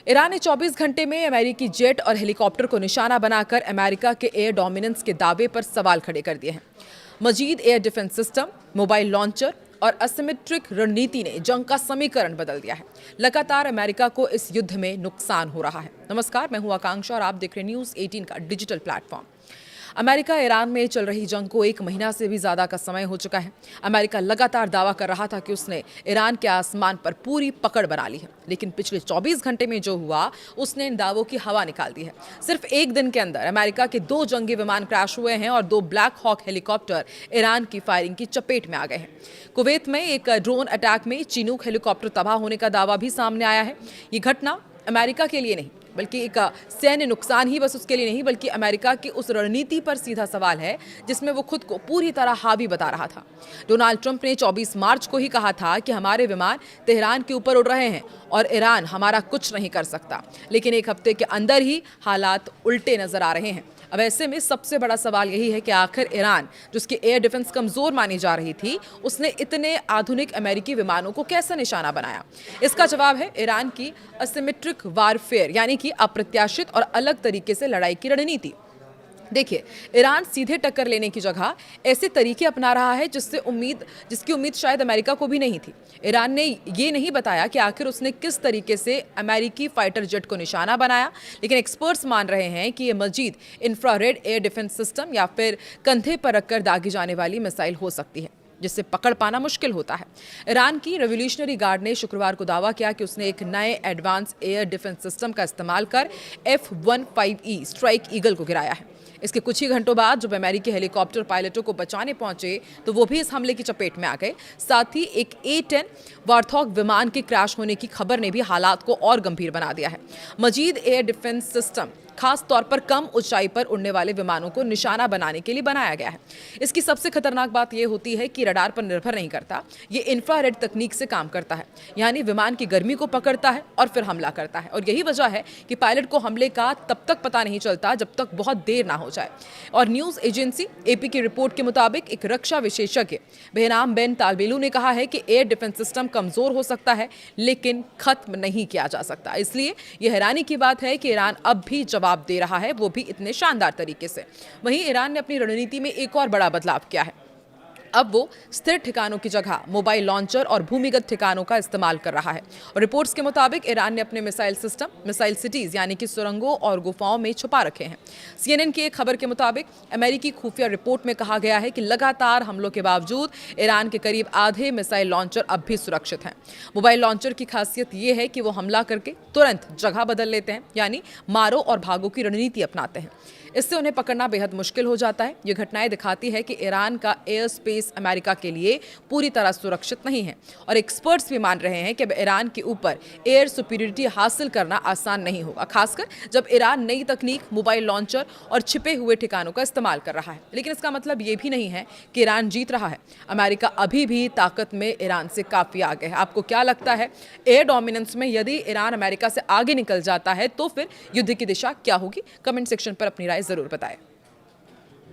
Iran ने 24 घंटे में अमेरिकी जेट और हेलीकॉप्टर को निशाना बनाकर अमेरिका के एयर डोमिनेंस के दावे पर सवाल खड़े कर दिए हैं। मजीद air defence system, mobile launcher और असिमेट्रिक रणनीति ने जंग का समीकरण बदल दिया है। लगातार अमेरिका को इस युद्ध में नुकसान हो रहा है। नमस्कार, मैं हूं आकांक्षा और आप देख रहे हैं न्यूज़ 18 का डिजिटल प्लेटफॉर्म। अमेरिका ईरान में चल रही जंग को 1 महीना से भी ज़्यादा का समय हो चुका है। अमेरिका लगातार दावा कर रहा था कि उसने ईरान के आसमान पर पूरी पकड़ बना ली है, लेकिन पिछले 24 घंटे में जो हुआ उसने इन दावों की हवा निकाल दी है। सिर्फ एक दिन के अंदर अमेरिका के 2 जंगी विमान क्रैश हुए हैं और 2 ब्लैक हॉक हेलीकॉप्टर ईरान की फायरिंग की चपेट में आ गए हैं। कुवैत में एक ड्रोन अटैक में चिनूक हेलीकॉप्टर तबाह होने का दावा भी सामने आया है। ये घटना अमेरिका के लिए नहीं बल्कि एक सैन्य नुकसान ही बस उसके लिए नहीं बल्कि अमेरिका की उस रणनीति पर सीधा सवाल है जिसमें वो खुद को पूरी तरह हावी बता रहा था। डोनाल्ड ट्रंप ने 24 मार्च को ही कहा था कि हमारे विमान तेहरान के ऊपर उड़ रहे हैं और ईरान हमारा कुछ नहीं कर सकता, लेकिन एक हफ्ते के अंदर ही हालात उल्टे नजर आ रहे हैं। अब ऐसे में सबसे बड़ा सवाल यही है कि आखिर ईरान, जिसकी एयर डिफेंस कमजोर मानी जा रही थी, उसने इतने आधुनिक अमेरिकी विमानों को कैसे निशाना बनाया। इसका जवाब है ईरान की असिमेट्रिक वारफेयर, यानी कि अप्रत्याशित और अलग तरीके से लड़ाई की रणनीति। देखिए, ईरान सीधे टक्कर लेने की जगह ऐसे तरीके अपना रहा है जिसकी उम्मीद शायद अमेरिका को भी नहीं थी। ईरान ने ये नहीं बताया कि आखिर उसने किस तरीके से अमेरिकी फाइटर जेट को निशाना बनाया, लेकिन एक्सपर्ट्स मान रहे हैं कि ये मजीद इंफ्रारेड एयर डिफेंस सिस्टम या फिर कंधे पर रखकर दागी जाने वाली मिसाइल हो सकती है, जिससे पकड़ पाना मुश्किल होता है। ईरान की रेवोल्यूशनरी गार्ड ने शुक्रवार को दावा किया कि उसने एक नए एडवांस एयर डिफेंस सिस्टम का इस्तेमाल कर F-15E स्ट्राइक ईगल को गिराया है। इसके कुछ ही घंटों बाद जब अमेरिकी हेलीकॉप्टर पायलटों को बचाने पहुंचे तो वो भी इस हमले की चपेट में आ गए। साथ ही एक A-10 वार्थॉग विमान के क्रैश होने की खबर ने भी हालात को और गंभीर बना दिया है। मजीद एयर डिफेंस सिस्टम खास तौर पर कम ऊंचाई पर उड़ने वाले विमानों को निशाना बनाने के लिए बनाया गया है। इसकी सबसे खतरनाक बात यह होती है कि रडार पर निर्भर नहीं करता, ये इंफ्रारेड तकनीक से काम करता है, यानी विमान की गर्मी को पकड़ता है और फिर हमला करता है। और यही वजह है कि पायलट को हमले का तब तक पता नहीं चलता जब तक बहुत देर ना हो जाए। और न्यूज़ एजेंसी AP की रिपोर्ट के मुताबिक एक रक्षा विशेषज्ञ बेनाम बेन तालबेलू ने कहा है कि एयर डिफेंस सिस्टम कमजोर हो सकता है लेकिन खत्म नहीं किया जा सकता। इसलिए यह हैरानी की बात है कि ईरान अब भी जवाब दे रहा है, वो भी इतने शानदार तरीके से। वहीं ईरान ने अपनी रणनीति में एक और बड़ा बदलाव किया है। अब वो स्थिर ठिकानों की जगह मोबाइल लॉन्चर और भूमिगत ठिकानों का इस्तेमाल कर रहा है। और रिपोर्ट्स के मुताबिक ईरान ने अपने मिसाइल सिस्टम मिसाइल सिटीज यानी कि सुरंगों और गुफाओं में छुपा रखे हैं। CNN की एक खबर के मुताबिक अमेरिकी खुफिया रिपोर्ट में कहा गया है कि लगातार हमलों के बावजूद ईरान के करीब आधे मिसाइल लॉन्चर अब भी सुरक्षित हैं। मोबाइल लॉन्चर की खासियत ये है कि वो हमला करके तुरंत जगह बदल लेते हैं, यानी मारो और भागो की रणनीति अपनाते हैं। इससे उन्हें पकड़ना बेहद मुश्किल हो जाता है। ये घटनाएं दिखाती है कि ईरान का एयर स्पेस अमेरिका के लिए पूरी तरह सुरक्षित नहीं है और एक्सपर्ट्स भी मान रहे हैं कि अब ईरान के ऊपर एयर सुपीरियरिटी हासिल करना आसान नहीं होगा, खासकर जब ईरान नई तकनीक, मोबाइल लॉन्चर और छिपे हुए ठिकानों का इस्तेमाल कर रहा है। लेकिन इसका मतलब ये भी नहीं है कि ईरान जीत रहा है। अमेरिका अभी भी ताकत में ईरान से काफी आगे है। आपको क्या लगता है, एयर डोमिनेंस में यदि ईरान अमेरिका से आगे निकल जाता है तो फिर युद्ध की दिशा क्या होगी? कमेंट सेक्शन पर अपनी राय जरूर बताएं।